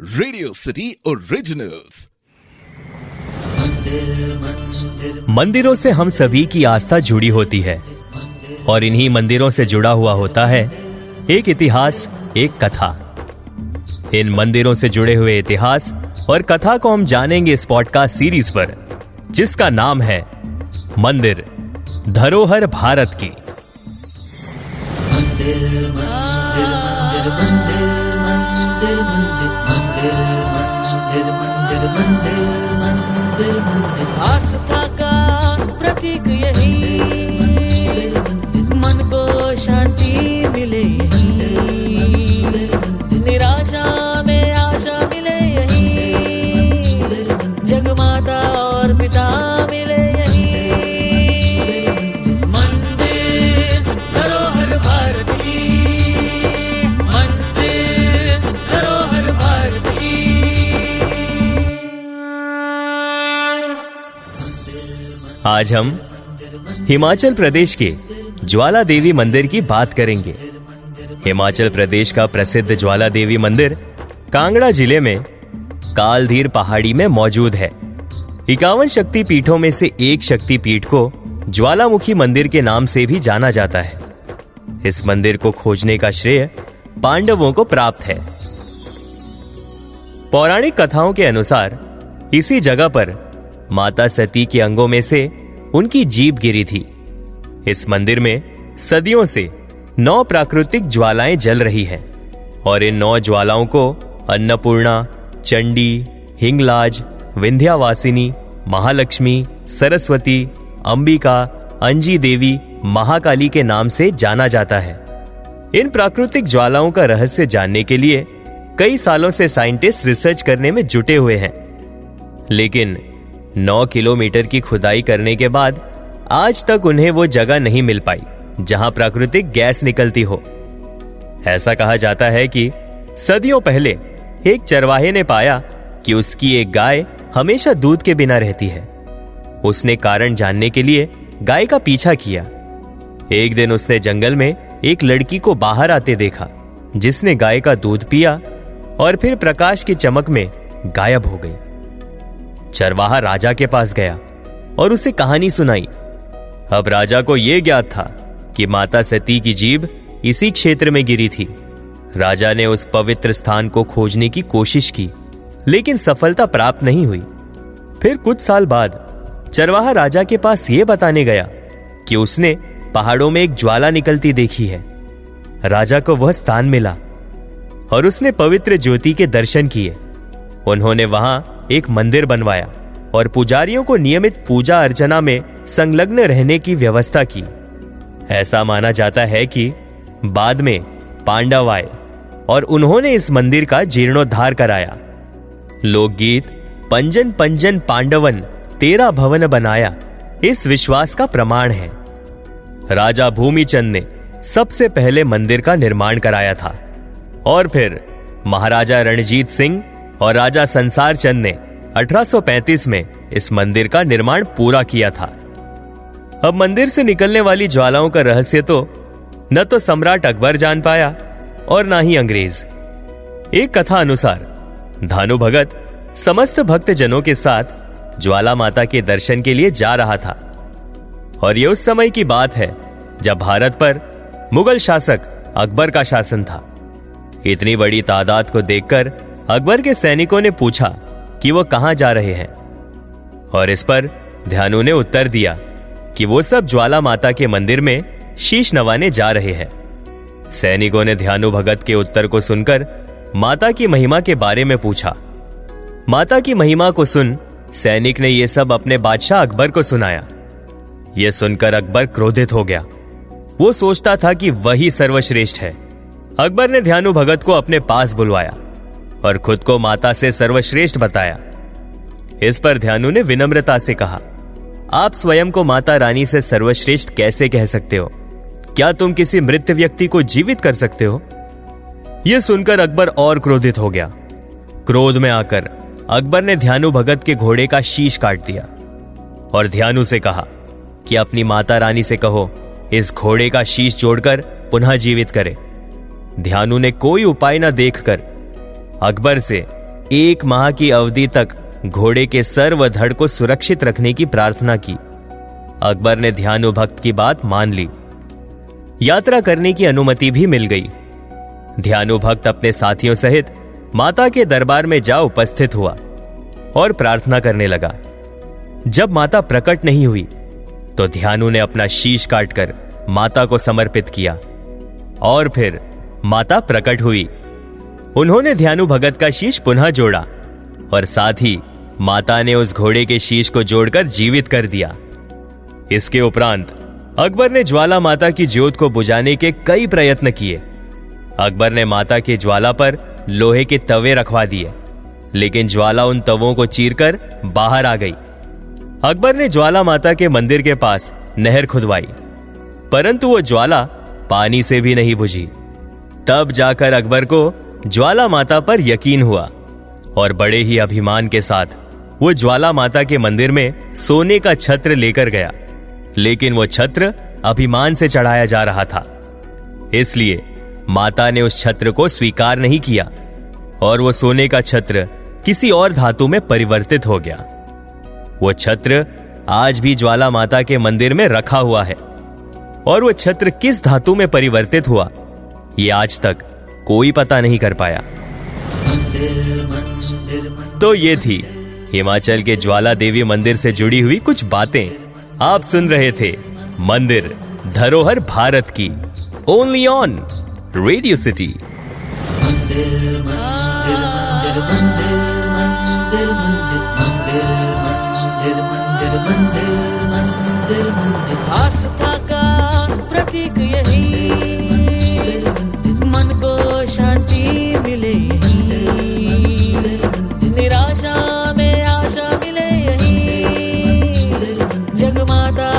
Radio city originals. मंदिरों से हम सभी की आस्था जुड़ी होती है और इन्हीं मंदिरों से जुड़ा हुआ होता है एक इतिहास, एक कथा। इन मंदिरों से जुड़े हुए इतिहास और कथा को हम जानेंगे इस पॉडकास्ट सीरीज पर, जिसका नाम है मंदिर धरोहर भारत की। आस्था का प्रतीक यही, मन को शांति मिले यही, निराशा में आशा मिले यही, जगमाता और पिता मिले यही। मंदिर धरोहर भारत की, मंदिर धरोहर भारत की। आज हम हिमाचल प्रदेश के ज्वाला देवी मंदिर की बात करेंगे। हिमाचल प्रदेश का प्रसिद्ध ज्वाला देवी मंदिर कांगड़ा जिले में कालधीर पहाड़ी में मौजूद है। 51 शक्तिपीठों में से एक शक्तिपीठ को ज्वालामुखी मंदिर के नाम से भी जाना जाता है। इस मंदिर को खोजने का श्रेय पांडवों को प्राप्त है। पौराणिक कथाओं के अनुसार इसी जगह पर माता सती के अंगों में से उनकी जीभ गिरी थी। इस मंदिर में सदियों से 9 प्राकृतिक ज्वालाएं जल रही हैं और इन 9 ज्वालाओं को अन्नपूर्णा, चंडी, हिंगलाज, विंध्यावासिनी, महालक्ष्मी, सरस्वती, अंबिका, अंजी देवी, महाकाली के नाम से जाना जाता है। इन प्राकृतिक ज्वालाओं का रहस्य जानने के लिए कई सालों से साइंटिस्ट रिसर्च करने में जुटे हुए हैं, लेकिन 9 किलोमीटर की खुदाई करने के बाद आज तक उन्हें वो जगह नहीं मिल पाई जहां प्राकृतिक गैस निकलती हो। ऐसा कहा जाता है कि सदियों पहले एक चरवाहे ने पाया कि उसकी एक गाय हमेशा दूध के बिना रहती है। उसने कारण जानने के लिए गाय का पीछा किया। एक दिन उसने जंगल में एक लड़की को बाहर आते देखा, जिसने गाय का दूध पिया और फिर प्रकाश की चमक में गायब हो गई। चरवाहा राजा के पास गया और उसे कहानी सुनाई। अब राजा को यह ज्ञात था कि माता सती की जीभ इसी क्षेत्र में गिरी थी। राजा ने उस पवित्र स्थान को खोजने की कोशिश की, लेकिन सफलता प्राप्त नहीं हुई। फिर कुछ साल बाद चरवाहा राजा के पास यह बताने गया कि उसने पहाड़ों में एक ज्वाला निकलती देखी है। राजा को वह स्थान मिला और उसने पवित्र ज्योति के दर्शन किए। उन्होंने वहां एक मंदिर बनवाया और पुजारियों को नियमित पूजा अर्चना में संलग्न रहने की व्यवस्था की। ऐसा माना जाता है कि बाद में पांडव आए और उन्होंने इस मंदिर का जीर्णोद्धार कराया। लोकगीत पंजन पंजन पांडवन 13 भवन बनाया इस विश्वास का प्रमाण है। राजा भूमिचंद ने सबसे पहले मंदिर का निर्माण कराया था और फिर महाराजा रणजीत सिंह और राजा संसार चंद ने 1835 में इस मंदिर का निर्माण पूरा किया था। अब मंदिर से निकलने वाली ज्वालाओं का रहस्य तो न तो सम्राट अकबर जान पाया और ना ही अंग्रेज। एक कथा अनुसार धानु भगत समस्त भक्तजनों के साथ ज्वाला माता के दर्शन के लिए जा रहा था और यह उस समय की बात है जब भारत पर मुगल शासक अकबर का शासन था। इतनी बड़ी तादाद को देखकर अकबर के सैनिकों ने पूछा कि वो कहां जा रहे हैं और इस पर ध्यानु ने उत्तर दिया कि वो सब ज्वाला माता के मंदिर में शीश नवाने जा रहे हैं। सैनिकों ने ध्यानु भगत के उत्तर को सुनकर माता की महिमा के बारे में पूछा। माता की महिमा को सुन सैनिक ने यह सब अपने बादशाह अकबर को सुनाया। यह सुनकर अकबर क्रोधित हो गया। वो सोचता था कि वही सर्वश्रेष्ठ है। अकबर ने ध्यानु भगत को अपने पास बुलवाया और खुद को माता से सर्वश्रेष्ठ बताया। इस पर ध्यानु ने विनम्रता से कहा, आप स्वयं को माता रानी से सर्वश्रेष्ठ कैसे कह सकते हो? क्या तुम किसी मृत व्यक्ति को जीवित कर सकते हो? यह सुनकर अकबर और क्रोधित हो गया। क्रोध में आकर अकबर ने ध्यानु भगत के घोड़े का शीश काट दिया और ध्यानु से कहा कि अपनी माता रानी से कहो इस घोड़े का शीश जोड़कर पुनः जीवित करे। ध्यानु ने कोई उपाय न देखकर अकबर से 1 माह की अवधि तक घोड़े के सर व धड़ को सुरक्षित रखने की प्रार्थना की। अकबर ने ध्यानु-भक्त की बात मान ली। यात्रा करने की अनुमति भी मिल गई। ध्यानु-भक्त अपने साथियों सहित माता के दरबार में जा उपस्थित हुआ और प्रार्थना करने लगा। जब माता प्रकट नहीं हुई तो ध्यानु ने अपना शीश काटकर माता को समर्पित किया और फिर माता प्रकट हुई। उन्होंने ध्यानु भगत का शीश पुनः जोड़ा और साथ ही माता ने उस घोड़े के शीश को जोड़कर जीवित कर दिया। इसके उपरांत अकबर ने ज्वाला माता की ज्योत को बुझाने के कई प्रयत्न किए। अकबर ने माता की ज्वाला पर लोहे के तवे रखवा दिए, लेकिन ज्वाला उन तवों को चीरकर बाहर आ गई। अकबर ने ज्वाला माता के मंदिर के पास नहर खुदवाई, परंतु वो ज्वाला पानी से भी नहीं बुझी। तब जाकर अकबर को ज्वाला माता पर यकीन हुआ और बड़े ही अभिमान के साथ वो ज्वाला माता के मंदिर में सोने का छत्र लेकर गया, लेकिन वो छत्र अभिमान से चढ़ाया जा रहा था, इसलिए माता ने उस छत्र को स्वीकार नहीं किया और वो सोने का छत्र किसी और धातु में परिवर्तित हो गया। वो छत्र आज भी ज्वाला माता के मंदिर में रखा हुआ है और वो छत्र किस धातु में परिवर्तित हुआ ये आज तक कोई पता नहीं कर पाया। तो ये थी हिमाचल के ज्वाला देवी मंदिर से जुड़ी हुई कुछ बातें। आप सुन रहे थे मंदिर धरोहर भारत की, ओनली ऑन रेडियो सिटी। आस्था का प्रतीक यही, मन को शांति मिले यही, निराशा में आशा मिले यही, जगमाता